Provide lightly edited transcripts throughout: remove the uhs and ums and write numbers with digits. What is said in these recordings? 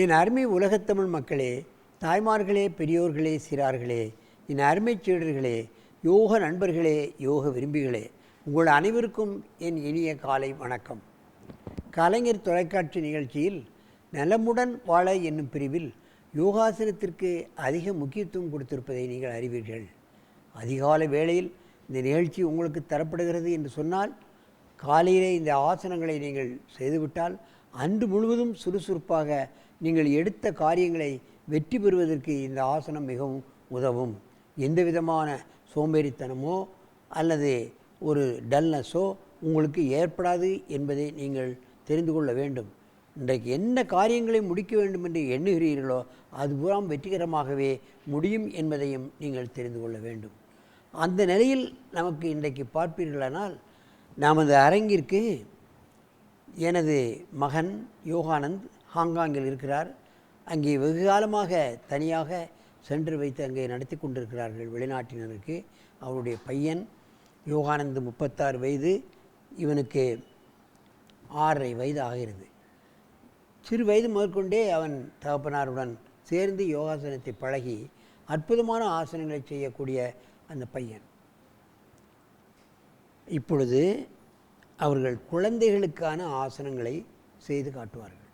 என் அருமை உலகத்தமிழ் மக்களே, தாய்மார்களே, பெரியோர்களே, சிறார்களே, என் அருமை சீடர்களே, யோக நண்பர்களே, யோக விரும்பிகளே, உங்கள் அனைவருக்கும் என் இனிய காலை வணக்கம். கலைஞர் தொலைக்காட்சி நிகழ்ச்சியில் நலமுடன் வாழ என்னும் பிரிவில் யோகாசனத்திற்கு அதிக முக்கியத்துவம் கொடுத்திருப்பதை நீங்கள் அறிவீர்கள். அதிகாலை வேளையில் இந்த நிகழ்ச்சி உங்களுக்கு தரப்படுகிறது என்று சொன்னால், காலையிலே இந்த ஆசனங்களை நீங்கள் செய்துவிட்டால் அன்று முழுவதும் சுறுசுறுப்பாக நீங்கள் எடுத்த காரியங்களை வெற்றி பெறுவதற்கு இந்த ஆசனம் மிகவும் உதவும். எந்த விதமான சோம்பேறித்தனமோ அல்லது ஒரு டல்னஸோ உங்களுக்கு ஏற்படாது என்பதை நீங்கள் தெரிந்து கொள்ள வேண்டும். இன்றைக்கு என்ன காரியங்களை முடிக்க வேண்டும் என்று எண்ணுகிறீர்களோ அதுபுறம் வெற்றிகரமாகவே முடியும் என்பதையும் நீங்கள் தெரிந்து கொள்ள வேண்டும். அந்த நிலையில் நமக்கு இன்றைக்கு பார்ப்பீர்களானால், நமது அரங்கிற்கு எனது மகன் யோகானந்த் ஹாங்காங்கில் இருக்கிறார். அங்கே வெகு காலமாக தனியாக சென்று வைத்து அங்கே நடத்தி கொண்டிருக்கிறார்கள் வெளிநாட்டினருக்கு. அவருடைய பையன் யோகானந்த் 36 வயது, இவனுக்கு 6.5 வயது ஆகிறது. சிறு வயது முதற்கொண்டே அவன் தகப்பனாருடன் சேர்ந்து யோகாசனத்தை பழகி அற்புதமான ஆசனங்களை செய்யக்கூடிய அந்த பையன் இப்பொழுது அவர்கள் குழந்தைகளுக்கான ஆசனங்களை செய்து காட்டுவார்கள்.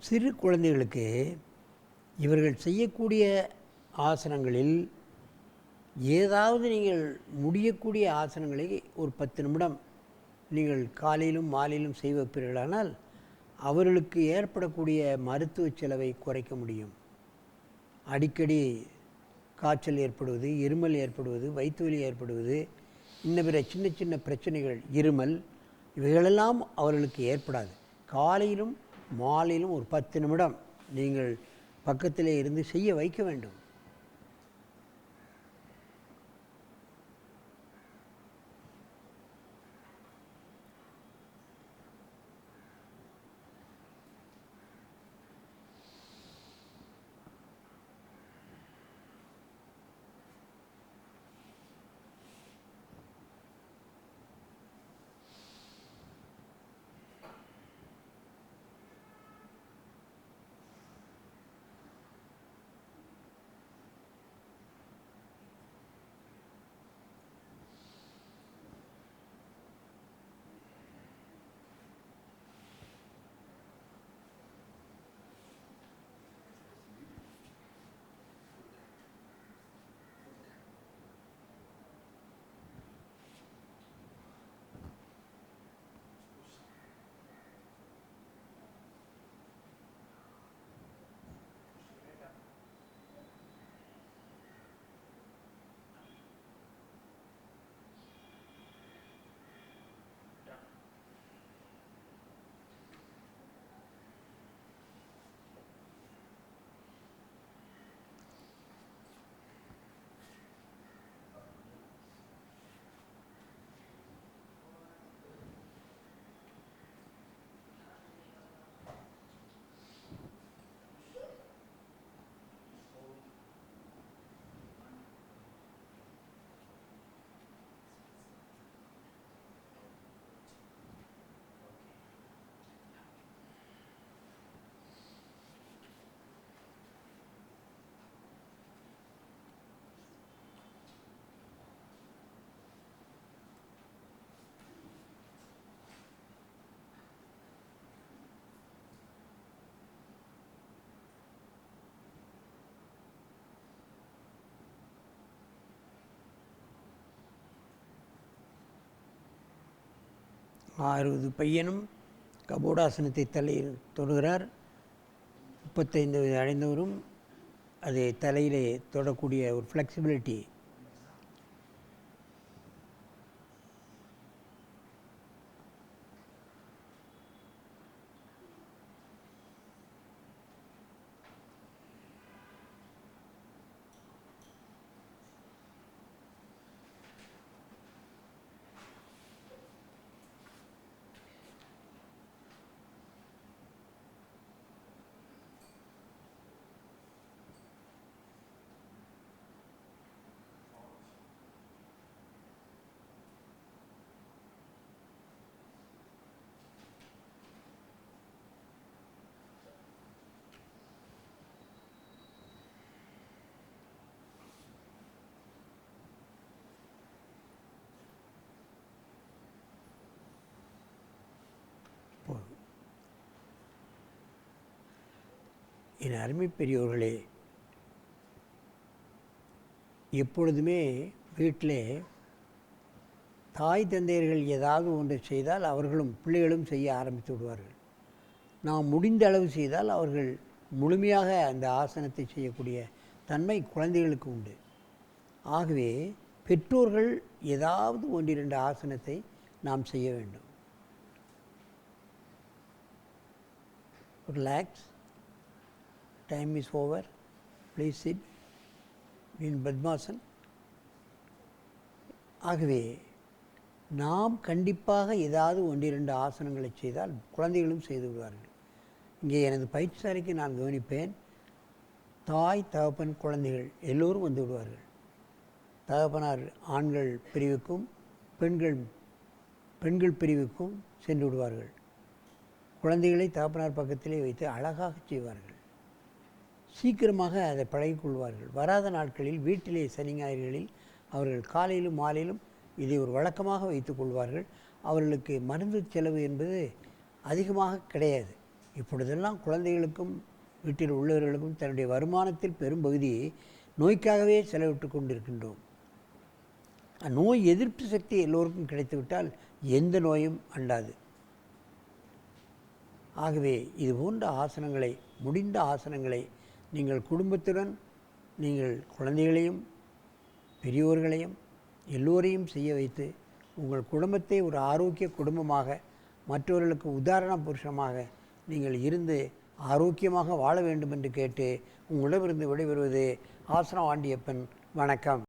சிறு குழந்தைகளுக்கு இவர்கள் செய்யக்கூடிய ஆசனங்களில் ஏதாவது நீங்கள் முடியக்கூடிய ஆசனங்களை ஒரு 10 நிமிடம் நீங்கள் காலையிலும் மாலையிலும் செய்ய வைப்பீர்களானால் அவர்களுக்கு ஏற்படக்கூடிய மருத்துவ செலவை குறைக்க முடியும். அடிக்கடி காய்ச்சல் ஏற்படுவது, இருமல் ஏற்படுவது, வயிற்று வலி ஏற்படுவது, இன்ன பிற சின்ன சின்ன பிரச்சனைகள், இருமல், இவைகளெல்லாம் அவர்களுக்கு ஏற்படாது. காலையிலும் மாலையிலும் ஒரு 10 நிமிடம் நீங்கள் பக்கத்திலே இருந்து செய்ய வைக்க வேண்டும். 60 பையனும் கபோடாசனத்தை தலையில் தொடுகிறார். 35 வயது அடைந்தவரும் அதை தலையிலே தொடக்கூடிய ஒரு ஃப்ளெக்சிபிலிட்டி. என் அருமை பெரியோர்களே, எப்பொழுதுமே வீட்டிலே தாய் தந்தையர்கள் ஏதாவது ஒன்று செய்தால் அவர்களும் பிள்ளைகளும் செய்ய ஆரம்பித்து விடுவார்கள். நாம் முடிந்த அளவு செய்தால் அவர்கள் முழுமையாக அந்த ஆசனத்தை செய்யக்கூடிய தன்மை குழந்தைகளுக்கு உண்டு. ஆகவே பெற்றோர்கள் ஏதாவது ஒன்றிரண்டு ஆசனத்தை நாம் செய்ய வேண்டும். Relax. Time is over. Please sit in padmasan. ஆகவே நாம் கண்டிப்பாக ஏதாவது ஒன்றிரண்டு ஆசனங்களை செய்தால் குழந்தைகளும் செய்து விடுவார்கள். இங்கே எனது பயிற்சிசாலைக்கு நான் கவனிப்பேன், தாய் தகப்பன் குழந்தைகள் எல்லோரும் வந்து விடுவார்கள். தகப்பனார் ஆண்கள் பிரிவுக்கும் பெண்கள் பிரிவுக்கும் சென்று விடுவார்கள். குழந்தைகளை தகப்பனார் பக்கத்திலே வைத்து அழகாக செய்வார்கள். சீக்கிரமாக அதை பழகிக்கொள்வார்கள். வராத நாட்களில் வீட்டிலே சனி ஞாயிறுகளில் அவர்கள் காலையிலும் மாலையிலும் இதை ஒரு வழக்கமாக வைத்துக் கொள்வார்கள். அவர்களுக்கு மருந்து செலவு என்பது அதிகமாக கிடையாது. இப்பொழுதெல்லாம் குழந்தைகளுக்கும் வீட்டில் உள்ளவர்களுக்கும் தன்னுடைய வருமானத்தில் பெரும் பகுதியை நோய்க்காகவே செலவிட்டு கொண்டிருக்கின்றோம். நோய் எதிர்ப்பு சக்தி எல்லோருக்கும் கிடைத்துவிட்டால் எந்த நோயும் அண்டாது. ஆகவே இது போன்ற ஆசனங்களை, முடிந்த ஆசனங்களை நீங்கள் குடும்பத்துடன், நீங்கள் குழந்தைகளையும் பெரியோர்களையும் எல்லோரையும் செய்ய வைத்து உங்கள் குடும்பத்தை ஒரு ஆரோக்கிய குடும்பமாக, மற்றவர்களுக்கு உதாரண புருஷமாக நீங்கள் இருந்து ஆரோக்கியமாக வாழ வேண்டும் என்று கேட்டு உங்களிடமிருந்து விடைபெறுவது ஆசனம் ஆண்டியப்பன். வணக்கம்.